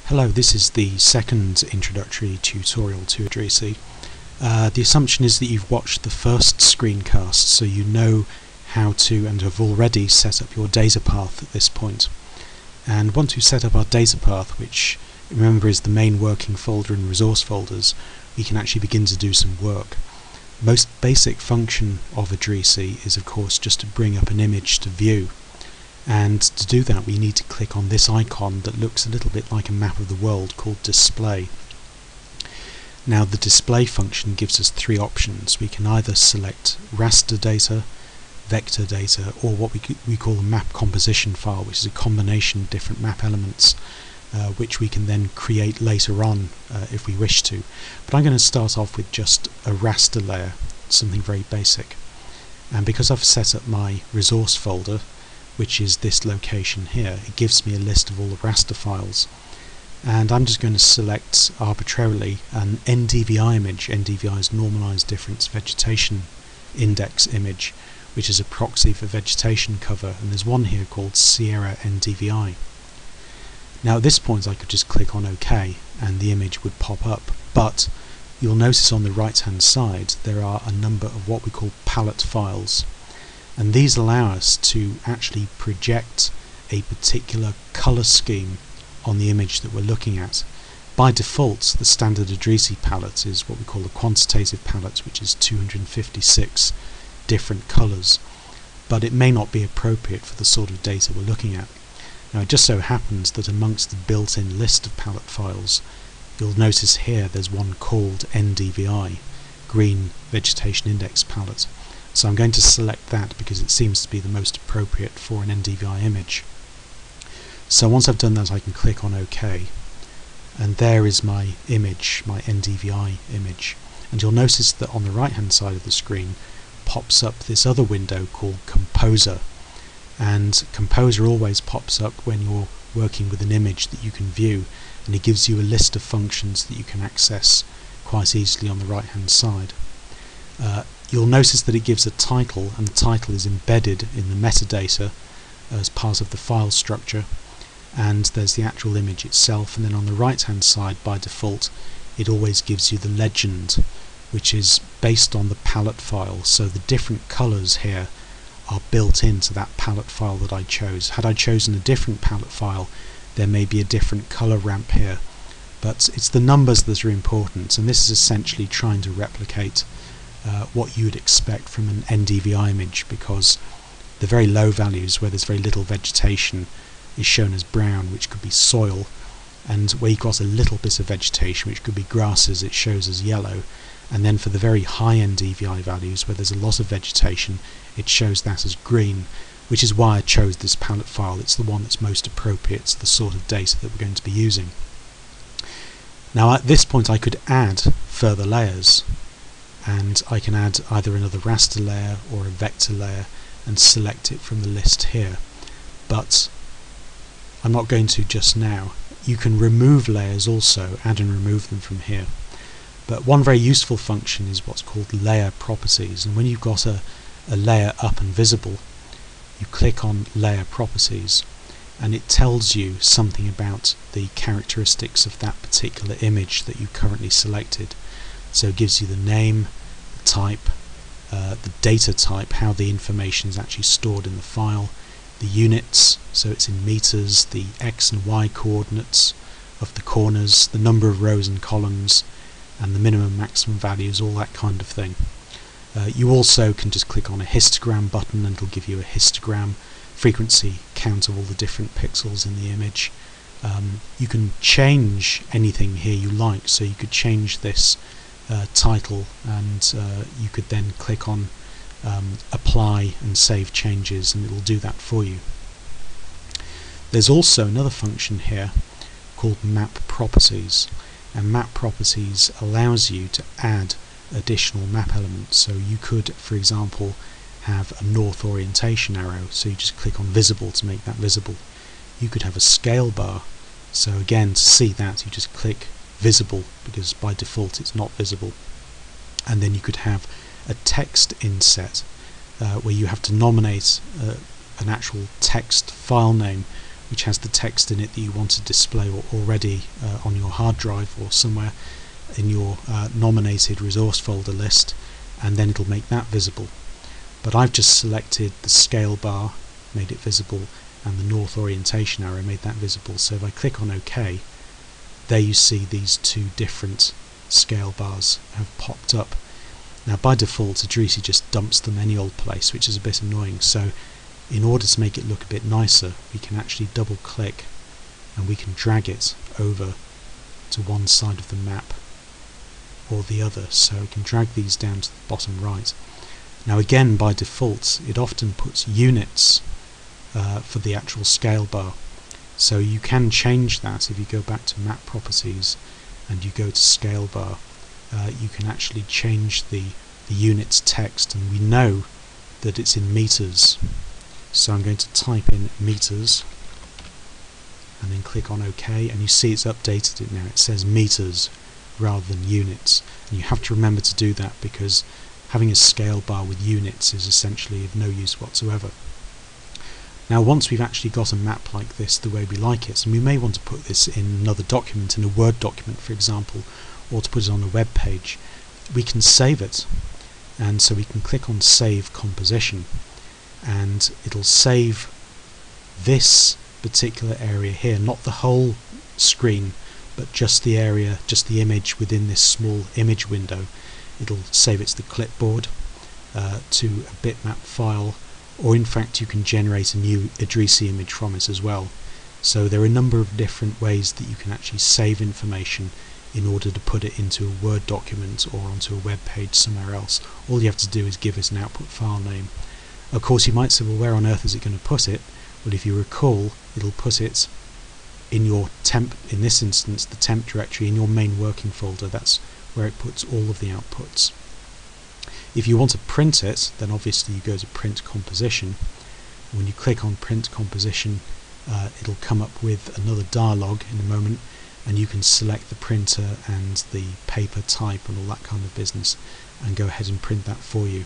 Hello, this is the second introductory tutorial to IDRISI. The assumption is that you've watched the first screencast, so you know how to and have already set up your data path at this point. And once we've set up our data path, which remember is the main working folder and resource folders, we can actually begin to do some work. Most basic function of IDRISI is of course just to bring up an image to view. And to do that we need to click on this icon that looks a little bit like a map of the world called display. Now the display function gives us three options. We can either select raster data, vector data, or what we call a map composition file, which is a combination of different map elements which we can then create later on if we wish to. But I'm going to start off with just a raster layer, something very basic. And because I've set up my resource folder, which is this location here, it gives me a list of all the raster files. And I'm just going to select arbitrarily an NDVI image. NDVI is Normalized Difference Vegetation Index image, which is a proxy for vegetation cover, and there's one here called Sierra NDVI. Now at this point I could just click on OK and the image would pop up, but you'll notice on the right hand side there are a number of what we call palette files. And these allow us to actually project a particular colour scheme on the image that we're looking at. By default, the standard IDRISI palette is what we call a quantitative palette, which is 256 different colours, but it may not be appropriate for the sort of data we're looking at. Now it just so happens that amongst the built-in list of palette files, you'll notice here there's one called NDVI, Green Vegetation Index Palette. So I'm going to select that because it seems to be the most appropriate for an NDVI image. So once I've done that I can click on OK, and there is my image, my NDVI image. And you'll notice that on the right hand side of the screen pops up this other window called Composer. And Composer always pops up when you're working with an image that you can view, and it gives you a list of functions that you can access quite easily on the right hand side. You'll notice that it gives a title, and the title is embedded in the metadata as part of the file structure, and there's the actual image itself, and then on the right hand side by default it always gives you the legend, which is based on the palette file, so the different colours here are built into that palette file that I chose. Had I chosen a different palette file there may be a different colour ramp here, but it's the numbers that are important, and this is essentially trying to replicate what you would expect from an NDVI image, because the very low values where there's very little vegetation is shown as brown, which could be soil, and where you've got a little bit of vegetation, which could be grasses, it shows as yellow. And then for the very high NDVI values where there's a lot of vegetation, it shows that as green, which is why I chose this palette file. It's the one that's most appropriate to the sort of data that we're going to be using. Now at this point I could add further layers, and I can add either another raster layer or a vector layer and select it from the list here, but I'm not going to just now. You can remove layers also, add and remove them from here. But one very useful function is what's called layer properties, and when you've got a layer up and visible, you click on layer properties and it tells you something about the characteristics of that particular image that you currently selected. So it gives you the name, the type, the data type, how the information is actually stored in the file, the units, so it's in meters, the x and y coordinates of the corners, the number of rows and columns, and the minimum maximum values, all that kind of thing. You also can just click on a histogram button and it'll give you a histogram frequency count of all the different pixels in the image. You can change anything here you like, so you could change this title, and you could then click on apply and save changes, and it will do that for you. There's also another function here called map properties, and map properties allows you to add additional map elements. So you could, for example, have a north orientation arrow, so you just click on visible to make that visible. You could have a scale bar, so again to see that you just click visible, because by default it's not visible. And then you could have a text inset where you have to nominate an actual text file name which has the text in it that you want to display already on your hard drive or somewhere in your nominated resource folder list, and then it'll make that visible. But I've just selected the scale bar, made it visible, and the north orientation arrow made that visible. So if I click on OK, there you see these two different scale bars have popped up. Now by default IDRISI just dumps them any old place, which is a bit annoying, so in order to make it look a bit nicer we can actually double click and we can drag it over to one side of the map or the other. So we can drag these down to the bottom right. Now again, by default it often puts units for the actual scale bar, so you can change that. If you go back to map properties and you go to scale bar, you can actually change the units text, and we know that it's in meters, so I'm going to type in meters and then click on OK, and you see it's updated it now. It says meters rather than units, and you have to remember to do that because having a scale bar with units is essentially of no use whatsoever. Now once we've actually got a map like this the way we like it, and we may want to put this in another document, in a Word document for example, or to put it on a web page, we can save it. And so we can click on Save Composition, and it'll save this particular area here, not the whole screen but just the area, just the image within this small image window. It'll save it to the clipboard, to a bitmap file, or in fact you can generate a new IDRISI image from it as well. So there are a number of different ways that you can actually save information in order to put it into a Word document or onto a web page somewhere else. All you have to do is give it an output file name. Of course you might say, well, where on earth is it going to put it? Well, if you recall, it'll put it in your temp, in this instance the temp directory, in your main working folder. That's where it puts all of the outputs. If you want to print it, then obviously you go to Print Composition. When you click on Print Composition, it'll come up with another dialog in a moment, and you can select the printer and the paper type and all that kind of business and go ahead and print that for you.